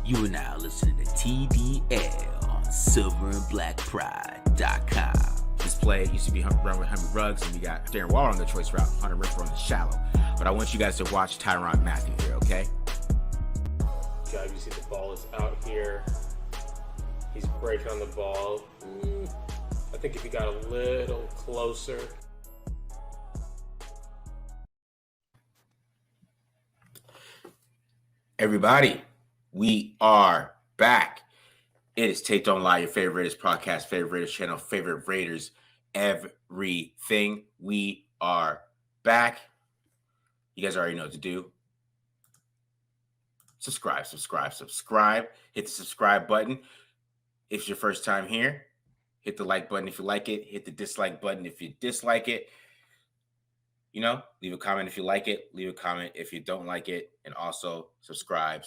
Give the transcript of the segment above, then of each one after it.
You are now listening to TDL on silverandblackpride.com. This play used to be run with Henry Ruggs, and we got Darren Waller on the choice route, Hunter Renfrow on the shallow. But I want you guys to watch Tyrann Mathieu here, okay? God, you see the ball is out here. He's breaking on the ball. I think if he got a little closer. Everybody, we are back. It is Tape Don't Lie, your favorite Raiders podcast, favorite Raiders channel, favorite Raiders everything. We are back. You guys already know what to do. Subscribe. Hit the subscribe button. If it's your first time here, hit the like button if you like it. Hit the dislike button if you dislike it. You know, leave a comment if you like it. Leave a comment if you don't like it. And also subscribe.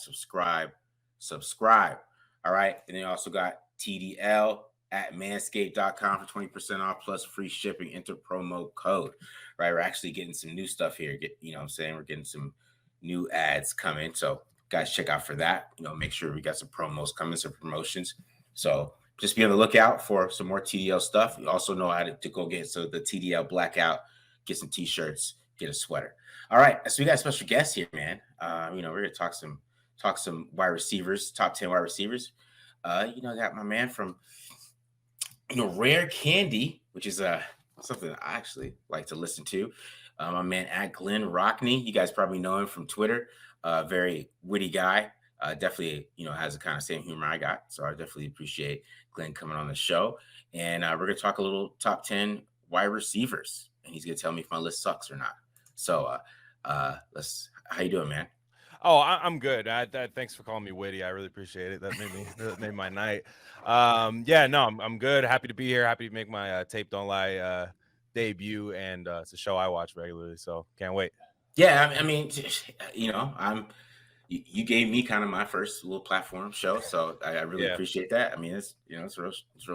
All right. And then you also got TDL at manscaped.com for 20% off plus free shipping. Enter promo code. Right. We're actually getting some new stuff here. You know what I'm saying? We're getting some new ads coming. So guys, check out for that. You know, make sure we got some promos coming, some promotions. So just be on the lookout for some more TDL stuff. You also know how to go get the TDL blackout, get some t-shirts, get a sweater. All right. So we got a special guest here, man. You know, we're gonna talk some wide receivers, top 10 wide receivers. You know, I got my man from, you know, Rare Candy, which is something that I actually like to listen to. My man at Glen Rockney. You guys probably know him from Twitter. Very witty guy. Definitely, you know, has the kind of same humor I got. So I definitely appreciate Glenn coming on the show. And we're gonna talk a little top 10 wide receivers. And he's gonna tell me if my list sucks or not. So how you doing, man? Oh, I'm good. Thanks for calling me witty. I really appreciate it. That made my night. Yeah, no, I'm good. Happy to be here. Happy to make my Tape Don't Lie debut, and it's a show I watch regularly, so can't wait. Yeah, I mean, you know, you gave me kind of my first little platform show, so I really appreciate that. I mean, it's real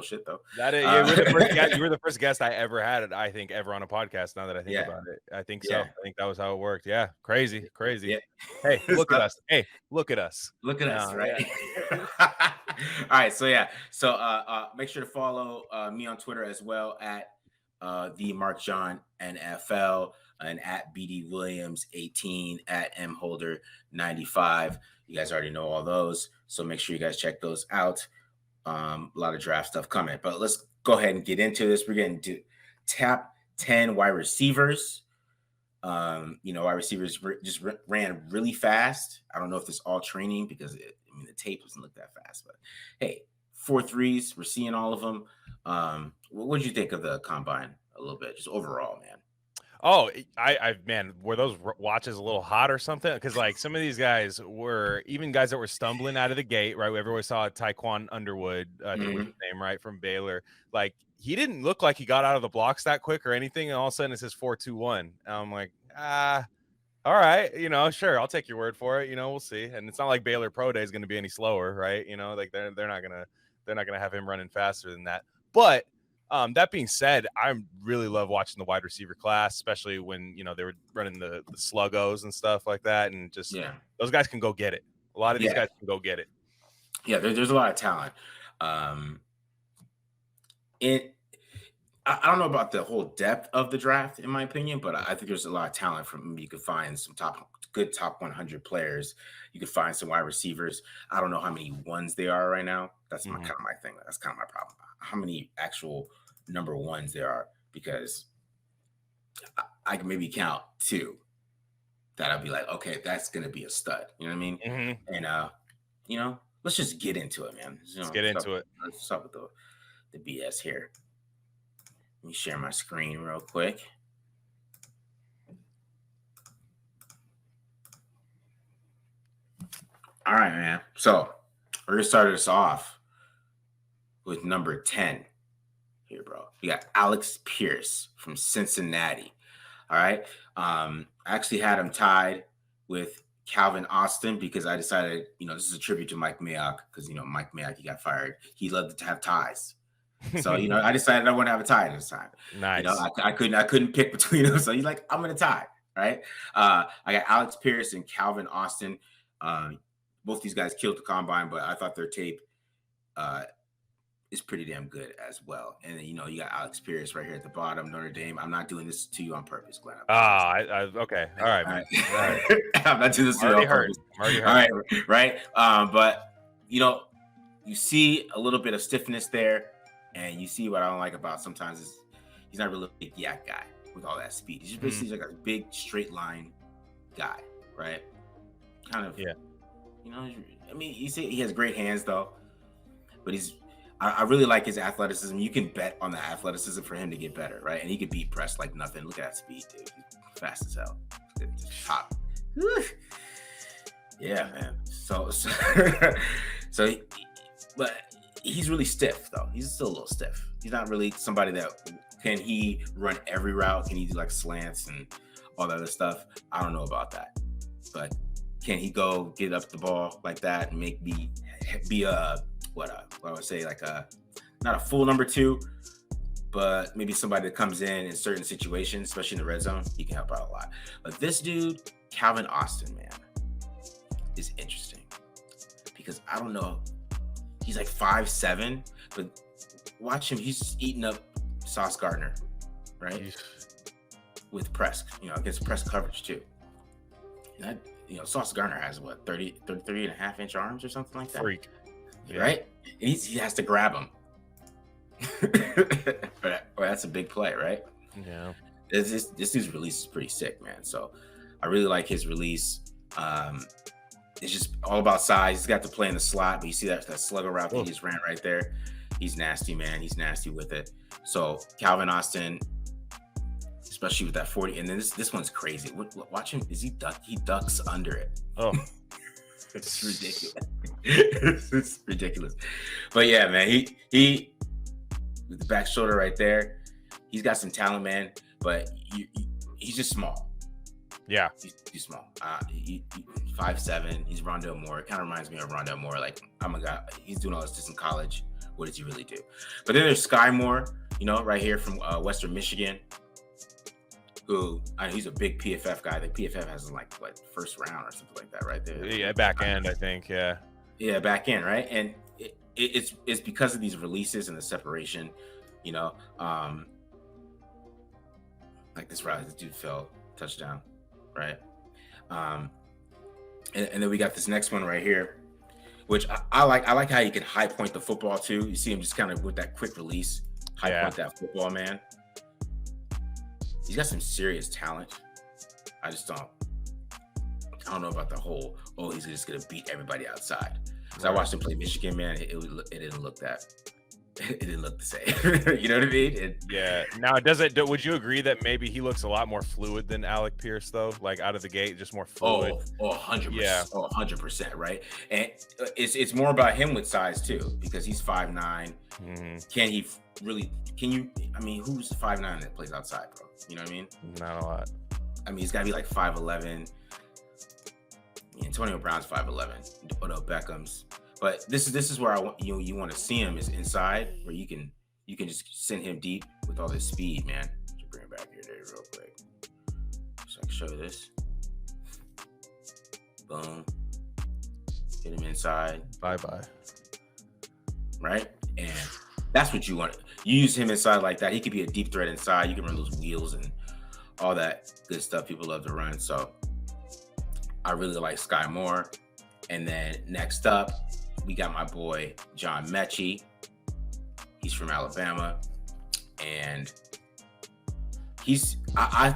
shit though. You were the first guest I ever had, I think, ever on a podcast. Now that I think about it, I think so. I think that was how it worked. Yeah, crazy. Yeah. Hey, look at us. Hey, look at us. Look at us, right? Yeah. All right, so make sure to follow me on Twitter as well at the Mark John NFL. And at BD Williams 18, at M Holder 95. You guys already know all those, so make sure you guys check those out. A lot of draft stuff coming, but let's go ahead and get into this. We're getting to top 10 wide receivers. You know, wide receivers just ran really fast. I don't know if this all training because the tape doesn't look that fast, but hey, 4.3s, we're seeing all of them. What did you think of the combine a little bit, just overall, man? Oh, man, were those watches a little hot or something? Because like some of these guys were even guys that were stumbling out of the gate, right? Everyone saw Tyquan Underwood, I think was his name, right, from Baylor. Like he didn't look like he got out of the blocks that quick or anything, and all of a sudden it says 4.21. I'm like, all right, you know, sure, I'll take your word for it. You know, we'll see. And it's not like Baylor Pro Day is going to be any slower, right? You know, like they're not gonna have him running faster than that, but. That being said, I really love watching the wide receiver class, especially when, you know, they were running the sluggos and stuff like that. And just those guys can go get it. A lot of these guys can go get it. Yeah, there's a lot of talent. I don't know about the whole depth of the draft, in my opinion, but I think there's a lot of talent from you could find some good top 100 players. You could find some wide receivers. I don't know how many ones they are right now. That's kind of my thing. That's kind of my problem. How many actual number ones there are, because I can maybe count 2 that I'll be like, okay, that's going to be a stud. You know what I mean? Mm-hmm. And, you know, let's just get into it, man. Let's get into it. Let's start with the BS here. Let me share my screen real quick. All right, man. So we're going to start this off with number 10 here, bro. We got Alex Pierce from Cincinnati. All right. I actually had him tied with Calvin Austin because I decided, you know, this is a tribute to Mike Mayock because, you know, Mike Mayock, he got fired. He loved to have ties. So, you know, I decided I want to have a tie this time. Nice. You know, I couldn't pick between them. So he's like, I'm going to tie. Right. I got Alex Pierce and Calvin Austin. both these guys killed the combine, but I thought their tape is pretty damn good as well. And then, you know, you got Alex Pierce right here at the bottom, Notre Dame. I'm not doing this to you on purpose, Glenn. Okay. All right, man. All right. I'm not doing this to you on purpose. Already All right. But, you know, you see a little bit of stiffness there, and you see what I don't like about sometimes is he's not really a big yak guy with all that speed. He's just basically like a big straight line guy, right? Kind of, yeah. You know, I mean, you see he has great hands though, but I really like his athleticism. You can bet on the athleticism for him to get better, right? And he could beat press like nothing. Look at that speed, dude. He's fast as hell. Just pop. Yeah, man. So but he's really stiff though. He's still a little stiff. He's not really somebody that can he run every route? Can he do like slants and all that other stuff? I don't know about that, but can he go get up the ball like that and make me be a what I would say like a not a full number 2, but maybe somebody that comes in certain situations, especially in the red zone, he can help out a lot. But this dude, Calvin Austin, man, is interesting because I don't know. He's like 5'7", but watch him. He's just eating up Sauce Gardner, right? With press, you know, against press coverage too. And that, you know, Sauce Gardner has what 30 and a half inch arms or something like that. Freak. Right? And he has to grab him. But that's a big play, right? Yeah. This dude's release is pretty sick, man. So I really like his release. It's just all about size. He's got to play in the slot, but you see that slugger route that he just ran right there. He's nasty, man. He's nasty with it. So Calvin Austin, especially with that 40, and then this one's crazy. Watch him. He ducks under it. Oh. It's ridiculous. It's ridiculous. But yeah, man, he with the back shoulder right there, he's got some talent, man, but he's just small. Yeah. He's small. 5'7". He's Rondale Moore. It kind of reminds me of Rondale Moore. Like, oh my God, he's doing all this in college. What does he really do? But then there's Sky Moore, you know, right here from Western Michigan, who he's a big PFF guy. The PFF has like what first round or something like that, right there. Yeah, back end, I think. Yeah. Yeah, back end, right? And it's because of these releases and the separation, you know. Like this route, this dude fell touchdown, right? And then we got this next one right here, which I like. I like how you can high point the football too. You see him just kind of with that quick release, high point that football, man. He's got some serious talent. I don't know about the whole, he's just going to beat everybody outside. Because I watched him play Michigan, man. It didn't look the same. You know what I mean? Yeah. Now, would you agree that maybe he looks a lot more fluid than Alec Pierce, though? Like out of the gate, just more fluid? 100%. Yeah. 100%, right? And it's more about him with size, too, because he's 5'9". Mm-hmm. Who's 5'9" that plays outside, bro? You know what I mean? Not a lot. I mean, he's got to be like 5'11". Antonio Brown's 5'11". Odell Beckham's. But this is where you want to see him is inside, where you can just send him deep with all this speed, man. Just bring it back here real quick, so I can show you this. Boom. Hit him inside. Bye. Right, and that's what you want. You use him inside like that. He could be a deep threat inside. You can run those wheels and all that good stuff people love to run. So I really like Sky Moore. And then next up, we got my boy John Mechie. He's from Alabama, and I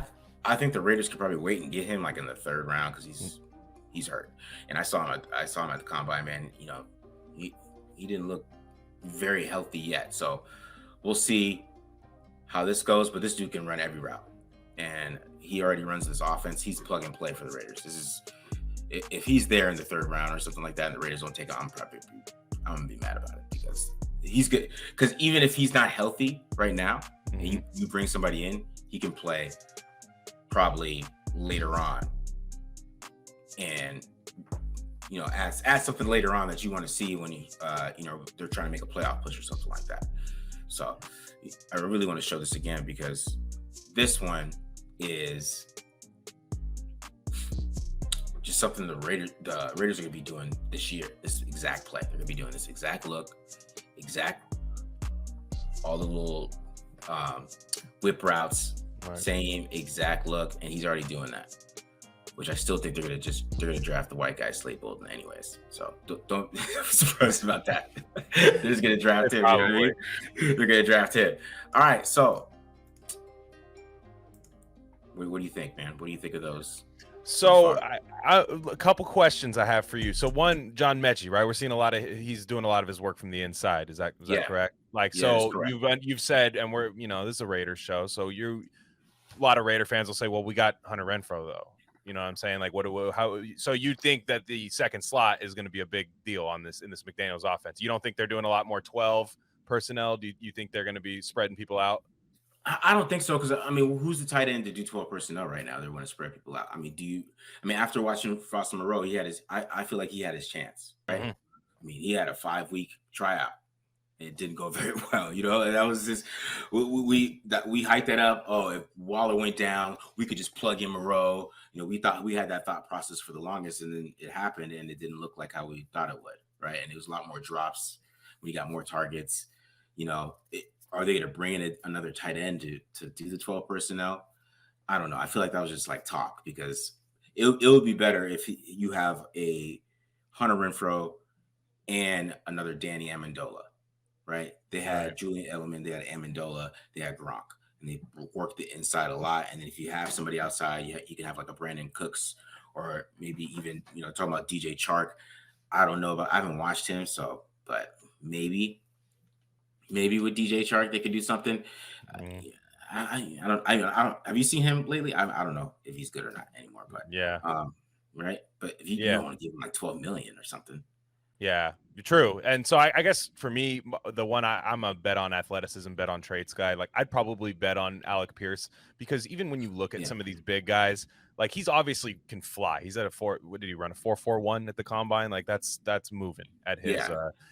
think the Raiders could probably wait and get him like in the third round because he's hurt. And I saw him at the combine, man. You know, he didn't look very healthy yet. So we'll see how this goes. But this dude can run every route, and he already runs this offense. He's plug and play for the Raiders. If he's there in the third round or something like that, and the Raiders don't take it, I'm gonna be mad about it because he's good. Because even if he's not healthy right now, and you bring somebody in, he can play probably later on, and you know, add something later on that you want to see when they're trying to make a playoff push or something like that. So I really want to show this again because this one is is something the Raiders are going to be doing this year. This exact play. They're going to be doing this exact look, all the little whip routes, same exact look, and he's already doing that. Which I still think they're gonna draft the white guy Slade Bolden anyways. So don't be surprised about that. They're just gonna draft him. You know what I mean? They're gonna draft him. All right. So what do you think, man? What do you think of those? So a couple questions I have for you. So one, John Mechie, right? We're seeing he's doing a lot of his work from the inside. Is that correct? Like, so you've said, and we're, this is a Raiders show. So a lot of Raider fans will say, well, we got Hunter Renfrow though. You know what I'm saying? Like, so you think that the second slot is going to be a big deal in this McDaniels offense? You don't think they're doing a lot more 12 personnel? Do you think they're going to be spreading people out? I don't think so, because I mean, who's the tight end to do 12 personnel right now? They want to spread people out. I mean, after watching Foster Moreau, I feel like he had his chance, right? Mm-hmm. I mean, he had a 5-week tryout. It didn't go very well, and that was just we hyped that up. Oh, if Waller went down, we could just plug in Moreau. We had that thought process for the longest, and then it happened, and it didn't look like how we thought it would, right? And it was a lot more drops. We got more targets. Are they going to bring in another tight end to do the 12 personnel? I don't know. I feel like that was just like talk, because it would be better if you have a Hunter Renfrow and another Danny Amendola. Right? They had Julian Edelman, they had Amendola, they had Gronk, and they worked the inside a lot. And then if you have somebody outside, you can have like a Brandon Cooks, or maybe even, talking about DJ Chark. I don't know, I haven't watched him, but maybe with DJ Chark they could do something. I don't. Have you seen him lately? I don't know if he's good or not anymore. But right. But if you don't want to give him like $12 million or something. Yeah, true. And so I guess for me, the one I'm a bet on athleticism, bet on traits guy. Like, I'd probably bet on Alec Pierce, because even when you look at some of these big guys, like, he's obviously can fly. He's at what did he run, a 4.41 at the combine? Like, that's moving at his.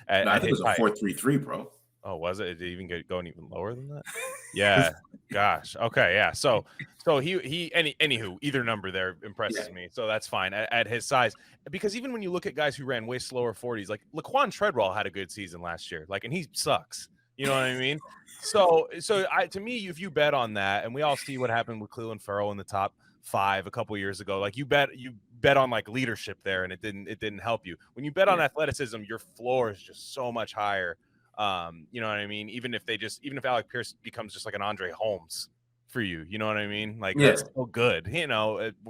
I think it was a 4.33, bro. Oh, was it? Did it even going even lower than that? Yeah. Gosh. Okay. Yeah. So anywho, either number there impresses me. So that's fine at his size, because even when you look at guys who ran way slower 40s, like Laquan Treadwell had a good season last year, like, and he sucks. You know what I mean? So to me, if you bet on that, and we all see what happened with Cleveland Farrell in the top 5 a couple years ago, like, you bet on like leadership there, and it didn't help you. When you bet on athleticism, your floor is just so much higher. You know what I mean? Even if Alec Pierce becomes just like an Andre Holmes for you, you know what I mean? Like, that's still good,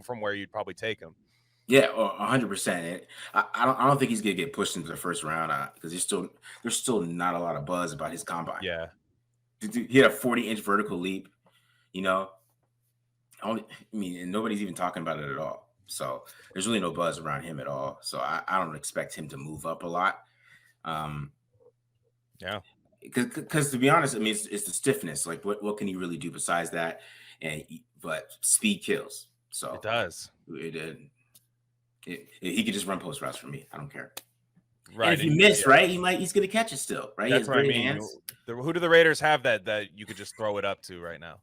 from where you'd probably take him. Yeah, 100%. I don't think he's gonna get pushed into the first round, because there's still not a lot of buzz about his combine. Yeah, he had a 40-inch vertical leap. And nobody's even talking about it at all. So there's really no buzz around him at all. So I don't expect him to move up a lot. Yeah, because to be honest, it's the stiffness. Like, what can he really do besides that? But speed kills. So it does. He could just run post routes for me. I don't care. Right. And if you miss, right, he's gonna catch it still. Right. That's what I mean. Who do the Raiders have that you could just throw it up to right now?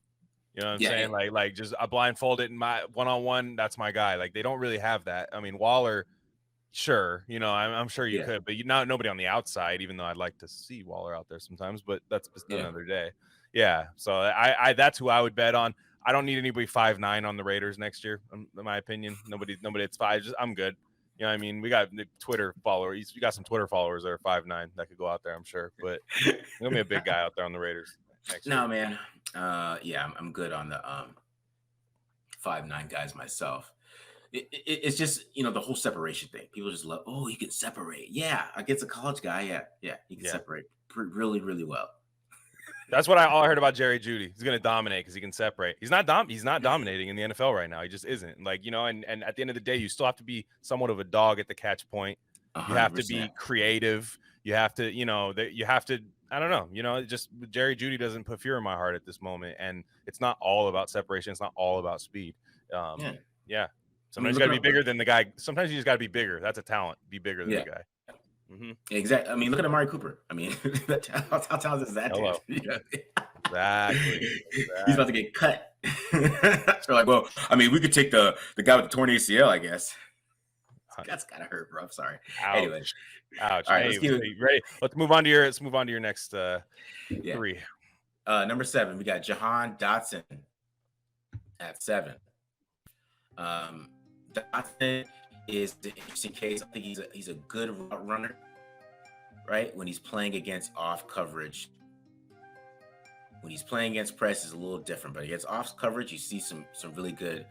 You know what I'm saying? Yeah. Like just I blindfold it in my one-on-one. That's my guy. Like, they don't really have that. I mean, Waller. Sure, I'm sure you could, but nobody on the outside. Even though I'd like to see Waller out there sometimes, but that's just another day. Yeah, so I that's who I would bet on. I don't need anybody 5'9" on the Raiders next year, in my opinion. Nobody it's 5. I'm good. You know what I mean? We got Twitter followers. You got some Twitter followers that are 5'9" that could go out there, I'm sure. But there's gonna be a big guy out there on the Raiders next year. No, man. I'm good on the 5'9" guys myself. It's just, the whole separation thing. People just love, he can separate. Yeah, against a college guy. Yeah, he can separate really, really well. That's what I heard about Jerry Jeudy. He's going to dominate because he can separate. He's not dominating in the NFL right now. He just isn't. Like, and at the end of the day, you still have to be somewhat of a dog at the catch point. 100%. You have to be creative. You have to, I don't know, just Jerry Jeudy doesn't put fear in my heart at this moment. And it's not all about separation. It's not all about speed. Yeah. Sometimes you got to be bigger than the guy. Sometimes you just got to be bigger. That's a talent. Be bigger than the guy. Mm-hmm. Exactly. Look at Amari Cooper. How talented is that dude? Exactly. He's about to get cut. So we could take the guy with the torn ACL, I guess. That's kind of hurt, bro. I'm sorry. Ouch. Anyway, Ouch. all right, Hey, let's keep it. you ready? Let's move on to your next Yeah. 3. Number 7, we got Jahan Dotson at 7. Dotson is the interesting case. I think he's a good route runner, right? When he's playing against off coverage. When he's playing against press, is a little different, but against off coverage, you see some really good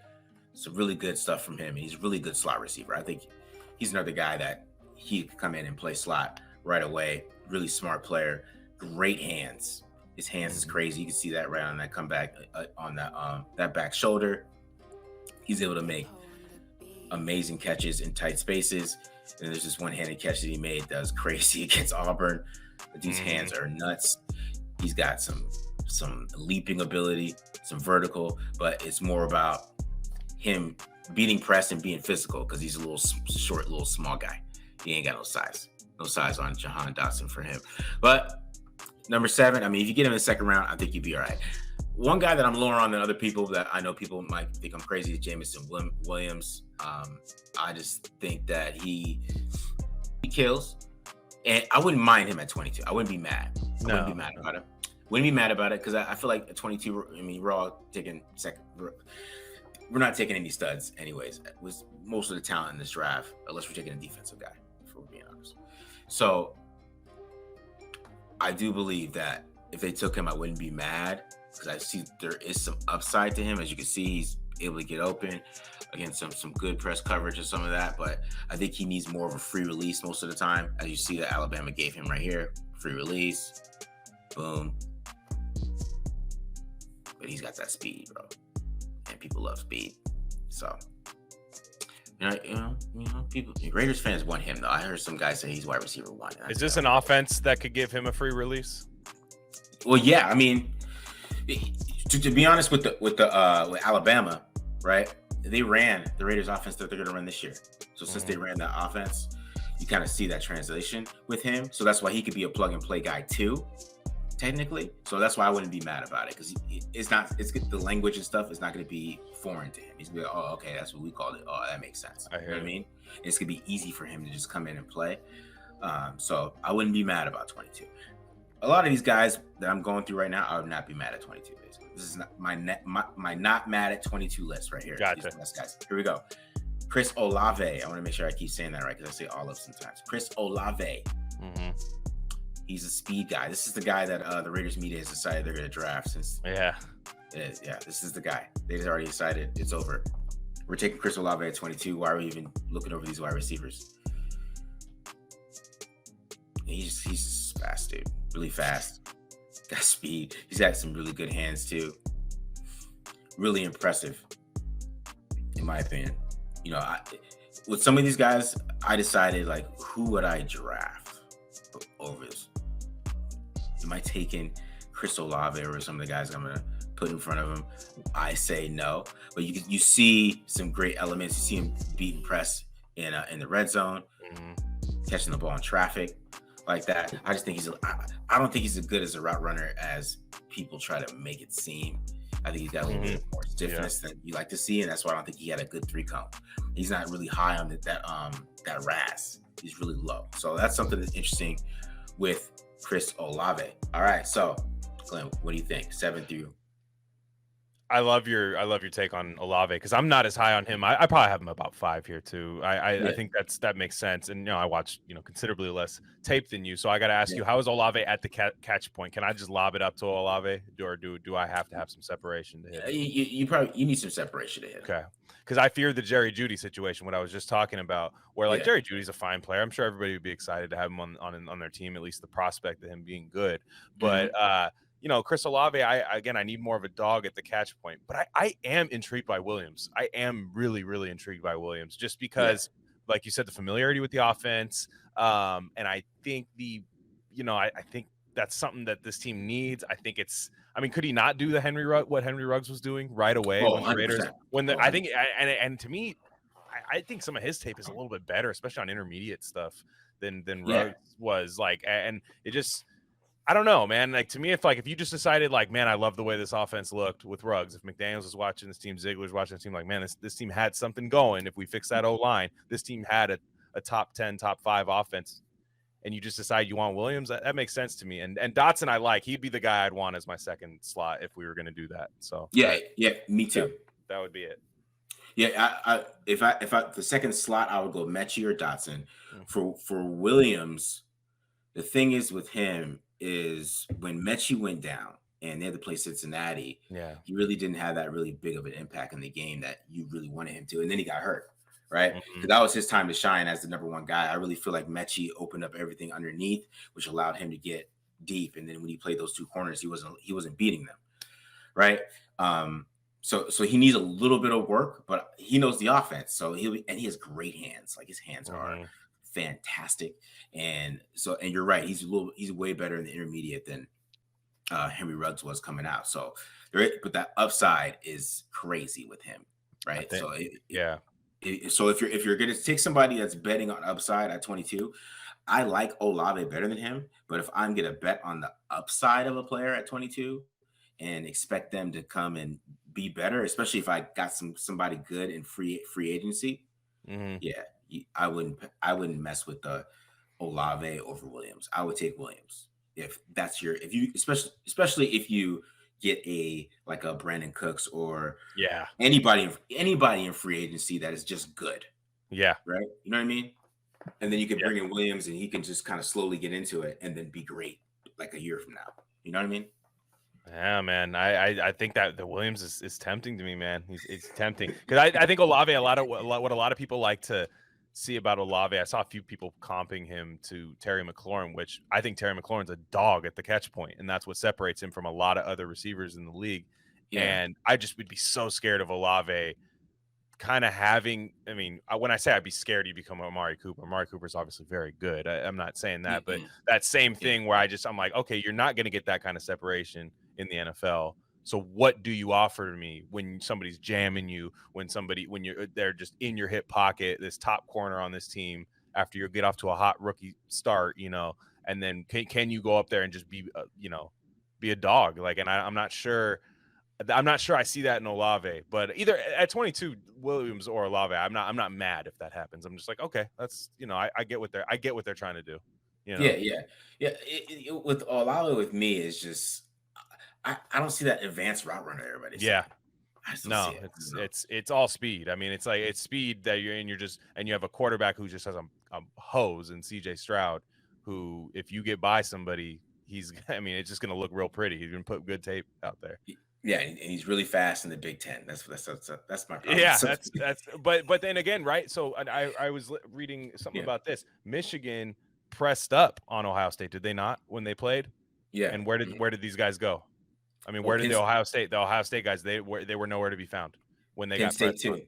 stuff from him. He's a really good slot receiver. I think he's another guy that he could come in and play slot right away. Really smart player, great hands. His hands is crazy. You can see that right on that comeback on that back shoulder. He's able to make amazing catches in tight spaces. And there's this one-handed catch that he made that was crazy against Auburn. But these hands are nuts. He's got some leaping ability, some vertical, but it's more about him beating press and being physical because he's a little short, little small guy. He ain't got no size on Jahan Dotson for him. But number 7, I mean, if you get him in the second round, I think you'd be all right. One guy that I'm lower on than other people that I know people might think I'm crazy is Jameson Williams. I just think that he kills, and I wouldn't mind him at 22. I wouldn't be mad. I wouldn't be mad about it. Wouldn't be mad about it because I feel like at 22, I mean, we're all taking second. We're not taking any studs, anyways. With most of the talent in this draft, unless we're taking a defensive guy, if we're being honest. So I do believe that if they took him, I wouldn't be mad because I see there is some upside to him. As you can see, he's able to get open against some good press coverage and some of that. But I think he needs more of a free release most of the time. As you see that Alabama gave him right here, free release, boom. But he's got that speed, bro, and people love speed. So, you know, people, Raiders fans want him though. I heard some guys say he's wide receiver 1. Is this an offense that could give him a free release? Well, yeah. I mean, to be honest with Alabama, right? They ran the Raiders offense that they're going to run this year. So since they ran that offense, you kind of see that translation with him. So that's why he could be a plug and play guy too, technically. So that's why I wouldn't be mad about it because it's the language and stuff is not going to be foreign to him. He's going to be like, oh, okay, that's what we called it. Oh, that makes sense. You know what I mean? And it's going to be easy for him to just come in and play. So I wouldn't be mad about 22. A lot of these guys that I'm going through right now, I would not be mad at 22. Basically, this is not my not mad at 22 list right here. Gotcha. These guys. Here we go. Chris Olave. I want to make sure I keep saying that right because I say Olive sometimes. Chris Olave. He's a speed guy. This is the guy that the Raiders media has decided they're going to draft. Yeah. This is the guy. They've already decided it's over. We're taking Chris Olave at 22. Why are we even looking over these wide receivers? He's just fast, dude. Really fast. Got speed. He's got some really good hands too. Really impressive, in my opinion. You know, with some of these guys, I decided like, who would I draft over this? Am I taking Chris Olave or some of the guys I'm gonna put in front of him? I say no. But you see some great elements. You see him beating press in the red zone, catching the ball in traffic. Like that. I just think I don't think he's as good as a route runner as people try to make it seem. I think he's got a little bit more stiffness than you like to see, and that's why I don't think he had a good 3 count. He's not really high on that RAS. He's really low. So that's something that's interesting with Chris Olave. All right, so Glenn, what do you think? 7 through. I love your take on Olave because I'm not as high on him. I probably have him about 5 here too. I think that makes sense. And I watched considerably less tape than you, so I got to ask you, how is Olave at the catch point? Can I just lob it up to Olave, or do I have to have some separation to hit? You need some separation to hit. Okay, because I fear the Jerry Jeudy situation, what I was just talking about, where Jerry Judy's a fine player. I'm sure everybody would be excited to have him on their team, at least the prospect of him being good, but. Chris Olave, I need more of a dog at the catch point, but I am intrigued by Williams. I am really, really intrigued by Williams just because, like you said, the familiarity with the offense. And I think I think that's something that this team needs. I think could he not do what Henry Ruggs was doing right away when the Raiders, I think, and to me, I think some of his tape is a little bit better, especially on intermediate stuff than Ruggs was and it just, I don't know, man. Like, to me, if you just decided, like, man, I love the way this offense looked with Ruggs. If McDaniels was watching this team, Ziegler's watching this team, like, man, this team had something going. If we fix that O-line, this team had a top 10, top 5 offense. And you just decide you want Williams, that makes sense to me. And Dotson, he'd be the guy I'd want as my second slot if we were going to do that. So yeah, me too. That would be it. Yeah, if I the second slot, I would go Mechie or Dotson. For Williams, the thing is with him is when Mechie went down and they had to play Cincinnati, he really didn't have that really big of an impact in the game that you really wanted him to. And then he got hurt, right? Because that was his time to shine as the number one guy. I really feel like Mechie opened up everything underneath, which allowed him to get deep. And then when he played those two corners, he wasn't beating them, right? So he needs a little bit of work, but he knows the offense. So he has great hands. Like, his hands are fantastic. And you're right. He's way better in the intermediate than Henry Ruggs was coming out. So but that upside is crazy with him, right? So if you're going to take somebody that's betting on upside at 22, I like Olave better than him. But if I'm going to bet on the upside of a player at 22 and expect them to come and be better, especially if I got somebody good in free agency, I wouldn't mess with the Olave over Williams. I would take Williams especially if you get a Brandon Cooks or anybody in free agency that is just good. Yeah. Right. You know what I mean? And then you can bring in Williams and he can just kind of slowly get into it and then be great like a year from now. You know what I mean? Yeah, man. I think that the Williams is tempting to me, man. It's tempting because I think Olave, what a lot of people like to see about Olave. I saw a few people comping him to Terry McLaurin, which I think Terry McLaurin's a dog at the catch point, and that's what separates him from a lot of other receivers in the league. Yeah. And I just would be so scared of Olave kind of having, when I say I'd be scared you become Amari Cooper. Amari Cooper's obviously very good. I'm not saying that, but that same thing where I'm like, okay, you're not going to get that kind of separation in the NFL. So what do you offer to me when somebody's jamming you, when they're just in your hip pocket, this top corner on this team after you get off to a hot rookie start, and then can you go up there and just be a dog? And I'm not sure I see that in Olave, but either at 22, Williams or Olave, I'm not mad if that happens. I'm just like, okay, that's, I get what they're trying to do. Yeah. With Olave, with me is just, I don't see that advanced route runner everybody. Yeah. No, it's all speed. It's speed that you're in. And you have a quarterback who just has a hose in CJ Stroud, who, if you get by somebody, it's just going to look real pretty. He's going to put good tape out there. Yeah, and he's really fast in the Big Ten. That's my problem. Yeah, that's but then again, right? So I was reading something about this. Michigan pressed up on Ohio State, did they not, when they played? Yeah. And where did these guys go? Where did the Ohio State guys, they were nowhere to be found when they got pressed too.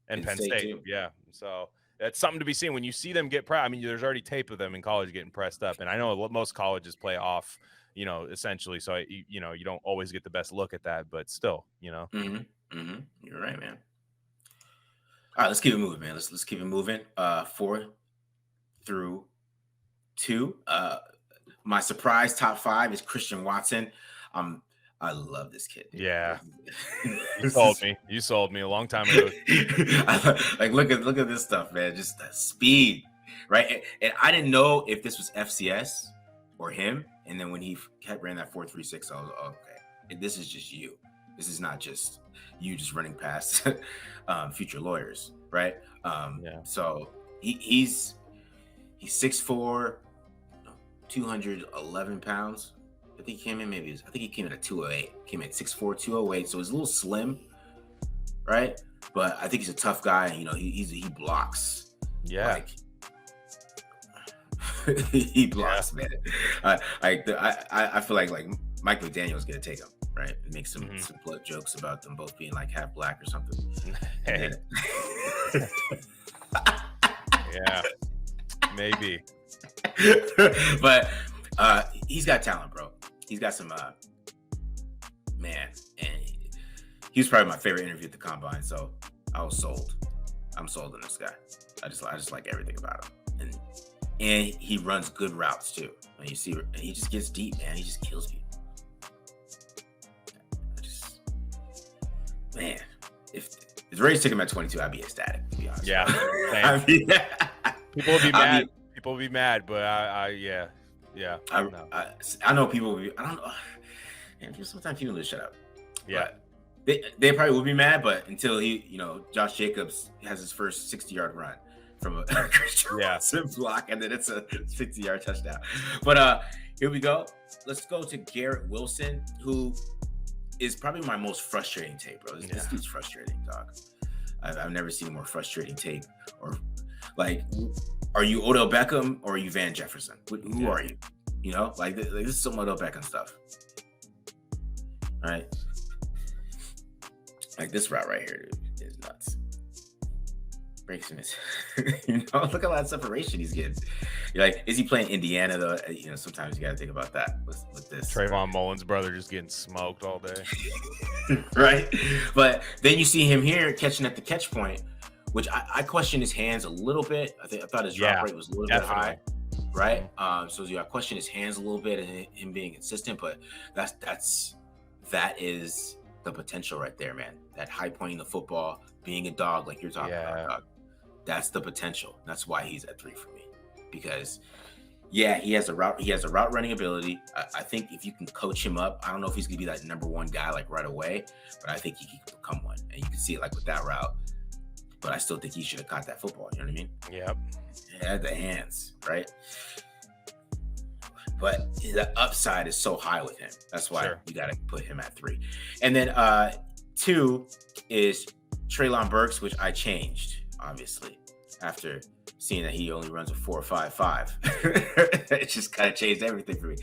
And Penn State too. Yeah. So that's something to be seen when you see them get pressed. There's already tape of them in college getting pressed up, and I know most colleges play off, essentially. So you don't always get the best look at that, but still, You're right, man. All right, let's keep it moving, man. Let's keep it moving. 4 through 2. My surprise top 5 is Christian Watson. I love this kid. Dude. Yeah. You sold me a long time ago. Look at this stuff, man. Just the speed, right? And I didn't know if this was FCS or him. And then when he ran that 4.36, I was like, okay, this is just you. This is not just you just running past future lawyers, right? So he's 6'4", 211 pounds. I think he came in at 208. Came in at 6'4", 208. So he's a little slim, right? But I think he's a tough guy. He blocks. Yeah. He blocks, man. I feel like Mike McDaniel is gonna take him, right? And make some blood jokes about them both being half black or something. Hey. Yeah, maybe. But he's got talent, bro. He's got some man, and he was probably my favorite interview at the combine. So I was sold. I'm sold on this guy. I just like everything about him. and he runs good routes too. And you see, and he just gets deep, man. He just kills people. Man, if Rays took him at 22, I'd be ecstatic, to be honest. Yeah. I mean, People would be mad. People would be mad, but yeah. I know people would be. I don't know. Man, sometimes people just shut up. Yeah. But they probably would be mad, but until Josh Jacobs has his first 60-yard run from a Christian Watson block, and then it's a 60-yard touchdown. But here we go. Let's go to Garrett Wilson, who is probably my most frustrating tape, bro. This dude's frustrating, dog. I've never seen more frustrating tape. Or like, are you Odell Beckham or are you Van Jefferson? Who are you? This is some Odell Beckham stuff. All right. Like this route right here, dude, is nuts. Breaks him his, look at all that separation he's getting. You're like, is he playing Indiana though? Sometimes you got to think about that with this. Trayvon Mullen's brother just getting smoked all day. Right. But then you see him here catching at the catch point, which I question his hands a little bit. I thought his drop rate was a little bit high. Right. So I question his hands a little bit and him being consistent, but that is the potential right there, man. That high pointing the football, being a dog like you're talking about, dog. That's the potential. That's why he's at 3 for me. Because he has a route running ability. I think if you can coach him up, I don't know if he's gonna be that number one guy like right away, but I think he can become one. And you can see it like with that route. But I still think he should have caught that football. You know what I mean? Yep. He had the hands, right? But the upside is so high with him. That's why you got to put him at 3. And then 2 is Treylon Burks, which I changed, obviously, after seeing that he only runs a 4.55. It just kind of changed everything for me.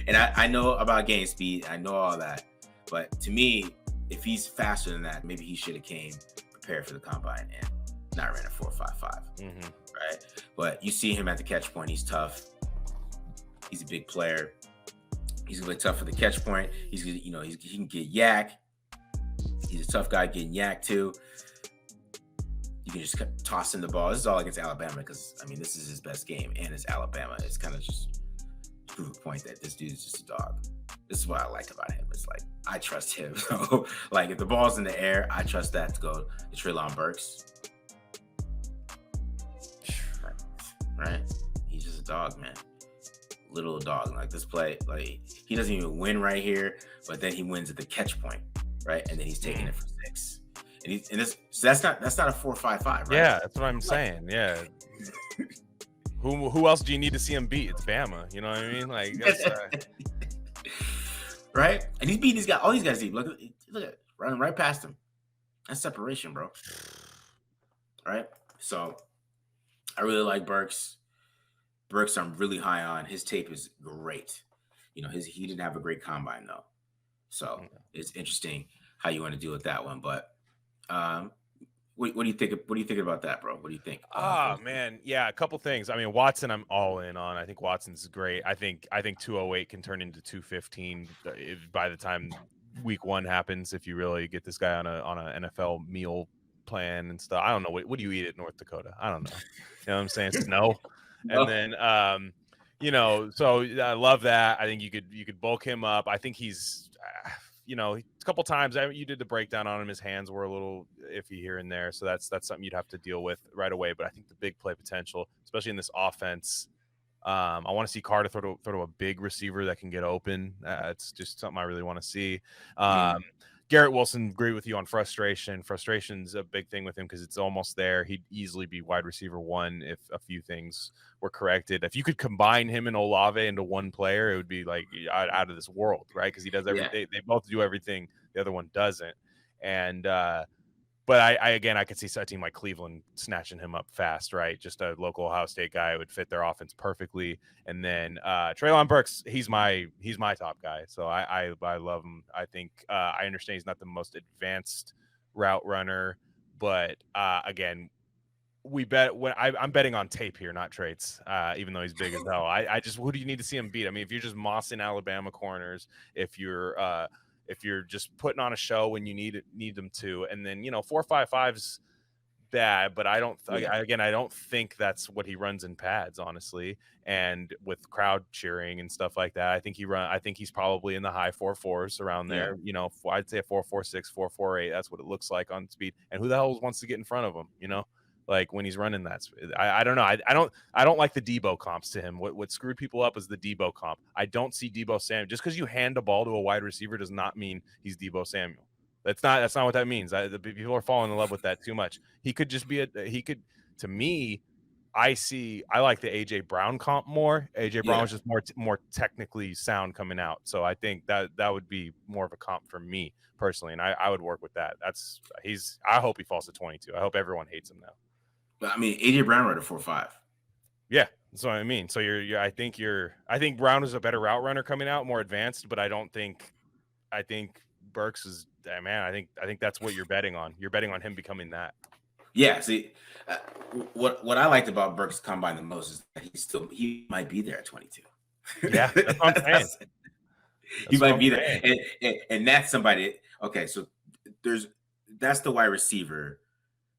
And I know about game speed. I know all that. But to me, if he's faster than that, maybe he should have came prepared for the combine and not ran a 4.55. Right? But you see him at the catch point. He's tough. He's a big player. He's gonna be tough for the catch point. He's gonna, he can get yak. He's a tough guy getting yak too. You can just toss him the ball. This is all against Alabama because this is his best game, and it's Alabama. It's kind of just to prove a point that this dude is just a dog. This is what I like about him. It's like I trust him. So, like if the ball's in the air, I trust that to go to Treylon Burks. Right? He's just a dog, man. Little dog. Like this play, like he doesn't even win right here, but then he wins at the catch point, right? And then he's taking it for 6. So that's not a 4.55, right? Yeah, that's what I'm saying. Yeah. Who else do you need to see him beat? It's Bama. You know what I mean? Like that's, right? And he's beating all these guys deep. Look at running right past him. That's separation, bro. Right? So I really like Burks. I'm really high on. His tape is great. He didn't have a great combine though. So it's interesting how you want to deal with that one. But what do you think? What are you thinking about that, bro? What do you think? Man, yeah, a couple things. Watson, I'm all in on. I think Watson's great. I think 208 can turn into 215 by the time week 1 happens. If you really get this guy on a NFL meal plan and stuff. I don't know what do you eat at North Dakota? I don't know. You know what I'm saying? Snow. And then, so I love that. I think you could bulk him up. I think he's, a couple times you did the breakdown on him. His hands were a little iffy here and there. So that's something you'd have to deal with right away. But I think the big play potential, especially in this offense, I want to see Carter throw to a big receiver that can get open. It's just something I really want to see. Garrett Wilson, agree with you on frustration. Frustration's a big thing with him because it's almost there. He'd easily be wide receiver 1 if a few things were corrected. If you could combine him and Olave into one player, it would be like out of this world, right? Because he does everything. They both do everything the other one doesn't. And but I could see a team like Cleveland snatching him up fast, right? Just a local Ohio State guy would fit their offense perfectly. And then Treylon Burks, he's my top guy. So I love him. I think I understand he's not the most advanced route runner, but again, I'm betting on tape here, not traits. Even though he's big as hell, I just who do you need to see him beat? If you're just mossing Alabama corners, if you're just putting on a show when you need them to, and then 4.55's that, but I don't. Yeah. I don't think that's what he runs in pads, honestly. And with crowd cheering and stuff like that, I think he's probably in the high 4.4s around Yeah. there. You know, I'd say a 4.46, 4.48. That's what it looks like on speed. And who the hell wants to get in front of him? You know, like when he's running that. I don't know. I don't like the Debo comps to him. What screwed people up is the Debo comp. I don't see Debo Samuel. Just because you hand a ball to a wide receiver does not mean he's Debo Samuel. That's not what that means. The people are falling in love with that too much. He could just be to me. I like the AJ Brown comp more. AJ Brown Yeah. was just more technically sound coming out. So I think that would be more of a comp for me personally. And I would work with that. I hope he falls to 22. I hope everyone hates him now. But I mean, AJ Brown ran a 4.5. Yeah, that's what I mean. So I think Brown is a better route runner coming out, more advanced, but I think Burks is, man, I think that's what you're betting on. You're betting on him becoming that. Yeah. See, what I liked about Burks' combine the most is that he might be there at 22. Yeah, that's what I'm saying. He might be there, and that's somebody. Okay, so that's the wide receiver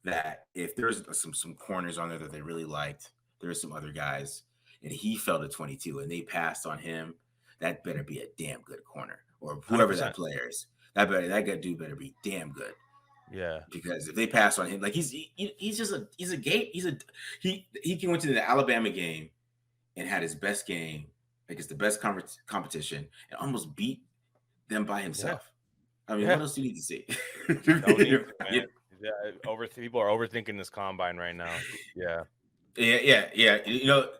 that if there's some corners on there that they really liked, there's some other guys, and he fell to 22, and they passed on him. That better be a damn good corner, or whoever 100%. that player is. That dude better be damn good. Yeah, because if they pass on him, like he's a gate. He went to the Alabama game and had his best game, like it's the best competition, and almost beat them by himself. Yeah. I mean, what else do you need to see? People are overthinking this combine right now. Yeah. You know,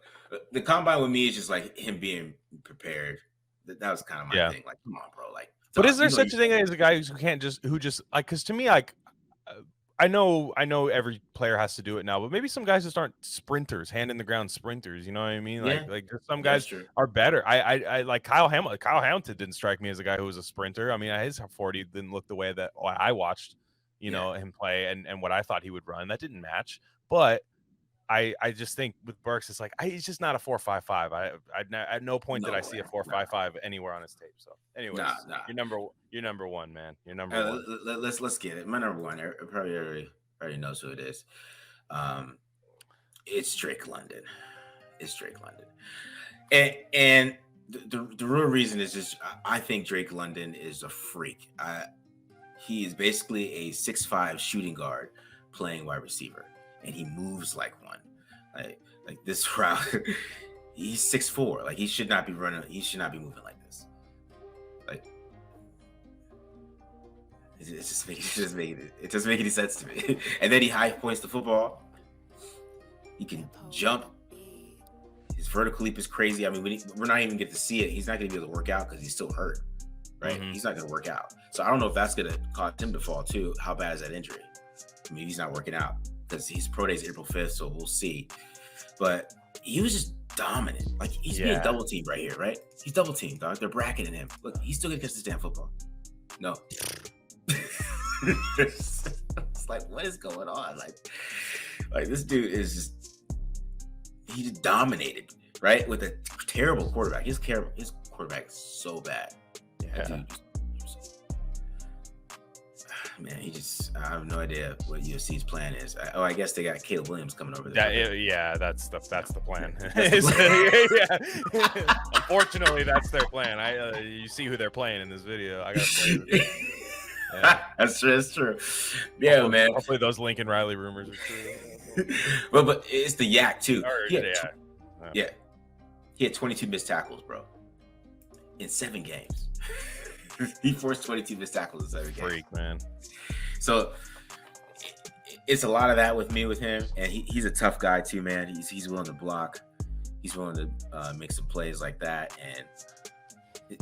the combine with me is just like him being prepared. That was kind of my thing. Like, come on, bro. Like, but is there such a thing as a guy who just like? Because to me, like, I know every player has to do it now, but maybe some guys just aren't sprinters, hand in the ground sprinters. You know what I mean? Like some guys are better. I like Kyle Hamilton. Kyle Hamilton didn't strike me as a guy who was a sprinter. I mean, his 40 didn't look the way that I watched, you know, him play and what I thought he would run. That didn't match. But I just think with Burks, it's like he's just not a 4.55. At no point did I see a 4.55 anywhere on his tape. So, anyways, you're number one, man. You're number one. Let's get it. My number one. Probably already knows who it is. It's Drake London. And the real reason is just I think Drake London is a freak. He is basically a 6'5" shooting guard playing wide receiver, and he moves like one. Like this route, he's 6'4". Like he should not be running. He should not be moving like this. Like it doesn't make any sense to me. And then he high points the football. He can jump. His vertical leap is crazy. I mean, we're not even get to see it. He's not going to be able to work out because he's still hurt. Right? Mm-hmm. He's not going to work out. So I don't know if that's going to cause him to fall too. How bad is that injury? I mean, he's not working out because his pro day is April 5th, so we'll see. But he was just dominant. Like he's being double teamed right here, right? He's double teamed, dog. They're bracketing him. Look, he's still gonna catch this damn football. No. It's like, what is going on? Like this dude is he just dominated, right? With a terrible quarterback. His quarterback is so bad. Yeah. Dude, man, I have no idea what UFC's plan is. I guess they got Caleb Williams coming over there. That's the plan. Unfortunately, that's their plan. You see who they're playing in this video. I gotta play. Yeah. That's true. Yeah, hopefully, man. Hopefully those Lincoln Riley rumors are true. but it's the yak too. Yeah. He had 22 missed tackles, bro, in 7 games. He forced 22 missed tackles in 7 games. Freak, man. So it's a lot of that with him, and he's a tough guy too, man. He's willing to block. He's willing to make some plays like that, and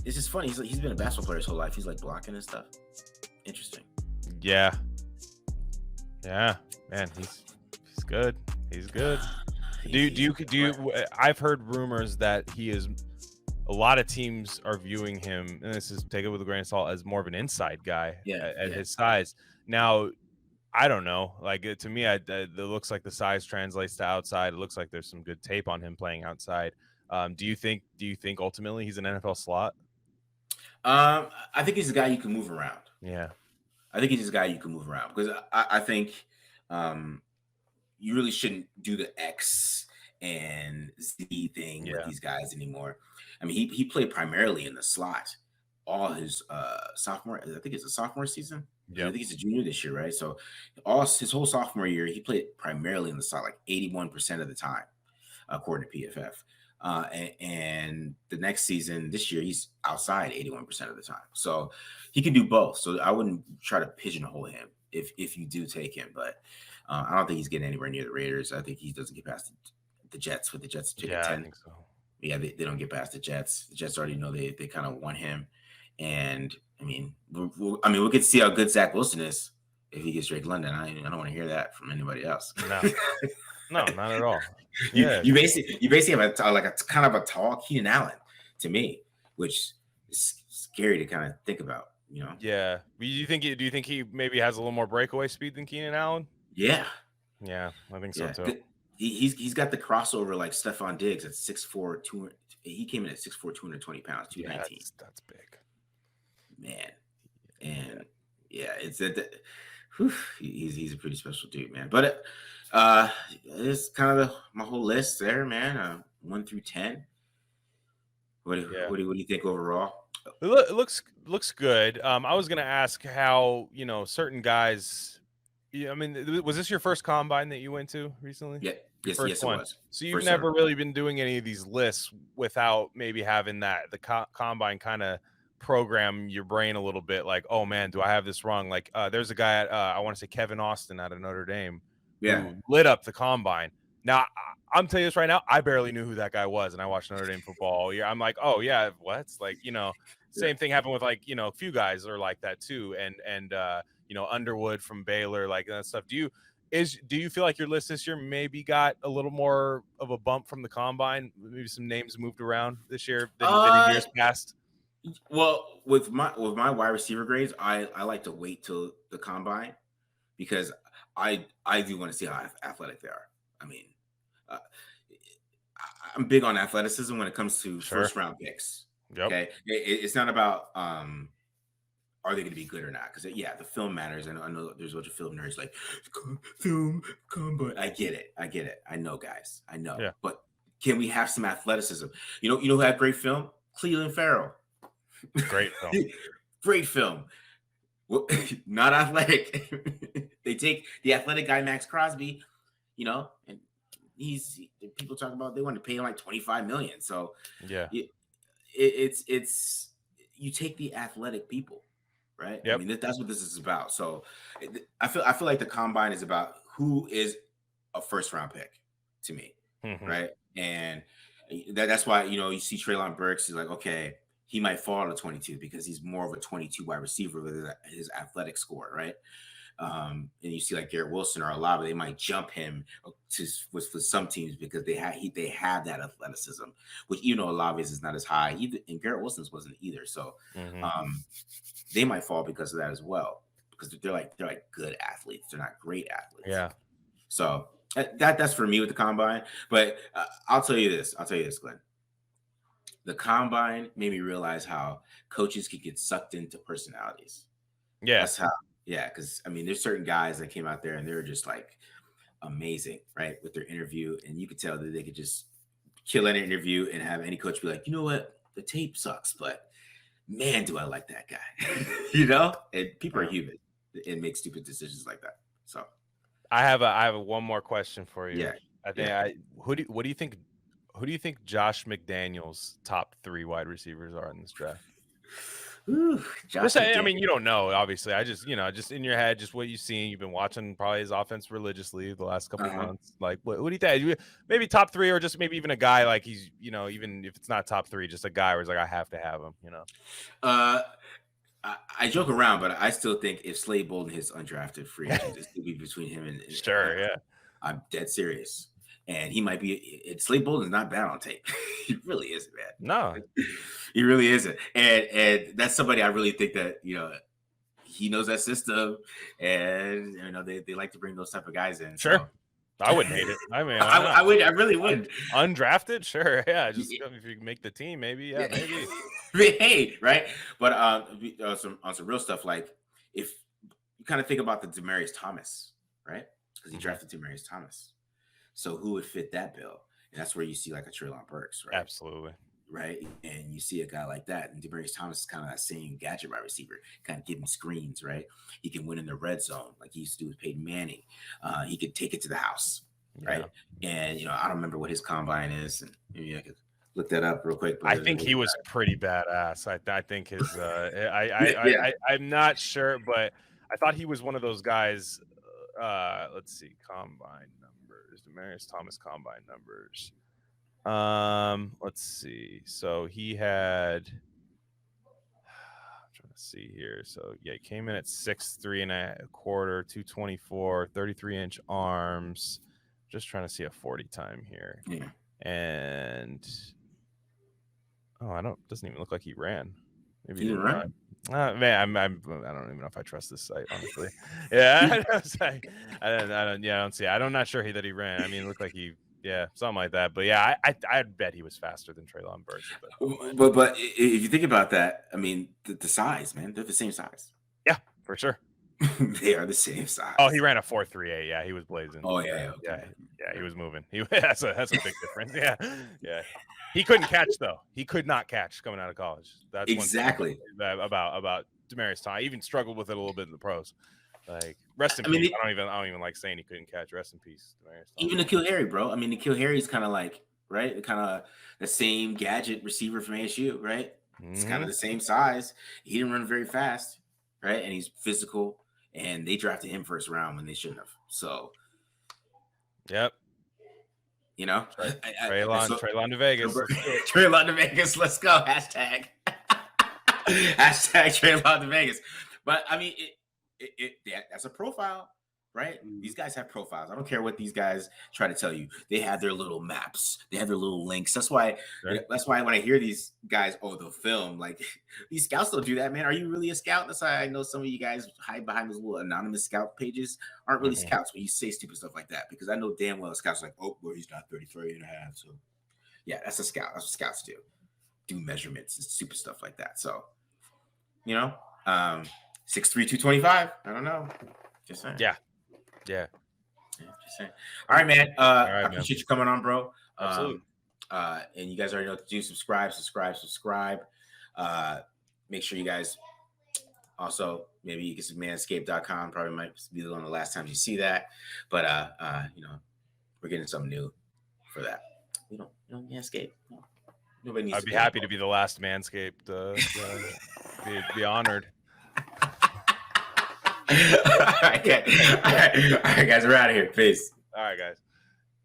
it's just funny. He's been a basketball player his whole life. He's like blocking and stuff. Interesting. Yeah, man. He's good. He's good. Do you? I've heard rumors that he is. A lot of teams are viewing him, and this is take it with a grain of salt, as more of an inside guy at his size. Now, I don't know. Like to me, it looks like the size translates to outside. It looks like there's some good tape on him playing outside. Do you think ultimately he's an NFL slot? I think he's a guy you can move around. Yeah, I think he's a guy you can move around because I think you really shouldn't do the X and Z thing with these guys anymore. I mean, he played primarily in the slot all his sophomore. I think it's a sophomore season. Yeah, I think he's a junior this year, right? So his whole sophomore year, he played primarily in the slot, like 81% of the time, according to PFF. And the next season, this year, he's outside 81% of the time. So he can do both. So I wouldn't try to pigeonhole him if you do take him. But I don't think he's getting anywhere near the Raiders. I think he doesn't get past the Jets with the Jets taking 10. I think so. Yeah, they don't get past the Jets. The Jets already know they kind of want him. And I mean, we'll get to see how good Zach Wilson is if he gets Drake London. I don't want to hear that from anybody else. No, not at all. Yeah, you basically have a kind of a tall Keenan Allen to me, which is scary to kind of think about. You know? Yeah. Do you think he maybe has a little more breakaway speed than Keenan Allen? Yeah. Yeah, I think so too. He's got the crossover like Stephon Diggs at 6'4", 200. He came in at 6'4", 220 pounds, 219. Yeah, that's big, man. And yeah, it's that. He's a pretty special dude, man. But it's kind of my whole list there, man. 1 through 10. What do you think overall? It looks good. I was gonna ask how certain guys. Yeah, I mean, was this your first combine that you went to recently? Yeah, yes, it was. So you've never really been doing any of these lists without maybe having the combine kind of program your brain a little bit, like, oh man, do I have this wrong? Like, there's a guy at I want to say Kevin Austin out of Notre Dame, who lit up the combine. Now, I'm telling you this right now, I barely knew who that guy was, and I watched Notre Dame football all year. I'm like, oh yeah, what? Like, same thing happened with like a few guys are like that too, and Underwood from Baylor, like that stuff. Do you feel like your list this year maybe got a little more of a bump from the combine? Maybe some names moved around this year than in years past. Well, with my wide receiver grades, I like to wait till the combine because I do want to see how athletic they are. I mean, I'm big on athleticism when it comes to first round picks. Yep. Okay, it's not about are they going to be good or not? Because the film matters. I know there's a bunch of film nerds like film combine. I get it. I know, guys. I know. Yeah. But can we have some athleticism? You know who had great film? Cleveland Farrell. Great film. Great film. Well, not athletic. They take the athletic guy Max Crosby, and people talk about they want to pay him like $25 million. So yeah, it's you take the athletic people, right? Yep. I mean that's what this is about. So I feel like the combine is about who is a first round pick to me, right? And that's why you see Treylon Burks. He's like, okay, he might fall to 22 because he's more of a 22 wide receiver with his athletic score, right? And you see like Garrett Wilson or Olave, they might jump him with some teams because they have that athleticism, which Olave's is not as high, and Garrett Wilson's wasn't either. So they might fall because of that as well, because they're like good athletes. They're not great athletes. Yeah. So that's for me with the combine. But I'll tell you this, Glenn. The combine made me realize how coaches could get sucked into personalities. Yeah. That's how. Yeah, because I mean, there's certain guys that came out there and they were just like amazing, right, with their interview, and you could tell that they could just kill an interview and have any coach be like, you know what, the tape sucks, but man, do I like that guy, And people are human and make stupid decisions like that. So, I have one more question for you. Yeah, I think what do you think? Who do you think Josh McDaniels' top 3 wide receivers are in this draft? Ooh, I mean, you don't know, obviously. I just, just in your head, just what you've seen. You've been watching probably his offense religiously the last couple of months. Like, what do you think? Maybe top 3, or just maybe even a guy like he's, even if it's not top 3, just a guy where it's like I have to have him. I joke around, but I still think if Slade Bolden hits undrafted free agent, it's to be between him and sure, yeah. I'm dead serious. And he might be. Slade Bolden's not bad on tape. He really isn't, man. No, he really isn't. And that's somebody I really think that he knows that system, and they like to bring those type of guys in. Sure, so. I wouldn't hate it. I mean, I would. I really would. Undrafted, sure, yeah. Just if you can make the team, maybe, maybe. Hey, right? But on some real stuff, like if you kind of think about the Demaryius Thomas, right? because he drafted Demaryius Thomas. So who would fit that bill? And that's where you see like a Treylon Burks, right? Absolutely. Right. And you see a guy like that. And Demaryius Thomas is kind of that same gadget wide receiver, kind of giving screens, right? He can win in the red zone like he used to do with Peyton Manning. He could take it to the house, right? And, I don't remember what his combine is. And maybe I could look that up real quick. I think he was pretty badass. I think his I'm not sure, but I thought he was one of those guys. Let's see, combine numbers, Demaryius Thomas combine numbers. Let's see. So he had, I'm trying to see here. So yeah, he came in at 6'3" and a quarter, 224, 33-inch arms. Just trying to see a 40 time here. Yeah. And doesn't even look like he ran. Maybe he didn't run. Man, I don't even know if I trust this site, honestly. Yeah, I don't see. I'm not sure that he ran. I mean, it looked like something like that. But yeah, I'd bet he was faster than Treylon Burks. But if you think about that, I mean, the size, man, they're the same size. Yeah, for sure. They are the same size. Oh, he ran a 4.38. Yeah, he was blazing. Oh yeah, okay. Yeah, he was moving. That's a big difference. Yeah. He couldn't catch though. He could not catch coming out of college. That's exactly about Demaryius Thomas. I even struggled with it a little bit in the pros. Like rest in peace. I don't even like saying he couldn't catch. Rest in peace, Demaryius Thomas. Even N'Keal Harry, bro. I mean, N'Keal Harry's kind of like kind of the same gadget receiver from ASU, right? It's kind of the same size. He didn't run very fast, right? And he's physical. And they drafted him first round when they shouldn't have. So, yep. Treylon to Vegas. Treylon to Vegas. Let's go. Hashtag Treylon to Vegas. But I mean, that's a profile, right? These guys have profiles. I don't care what these guys try to tell you. They have their little maps. They have their little links. That's why when I hear these guys, the film, like these scouts don't do that, man. Are you really a scout? That's why I know some of you guys hide behind those little anonymous scout pages aren't really scouts when you say stupid stuff like that, because I know damn well scouts are like, he's not 33 and a half. So yeah, that's a scout. That's what scouts do measurements and stupid stuff like that. So, 6'3", 225. I don't know. Just saying. Yeah. Just saying. All right, man. I appreciate you coming on, bro. Absolutely. And you guys already know what to do. Subscribe. Make sure you guys also maybe you get some manscaped.com. Probably might be one of the last times you see that. But we're getting something new for that. We don't Manscaped. No. Nobody needs. I'd be happy to be the last Manscaped. Be honored. All right, guys, we're out of here. Peace. All right, guys.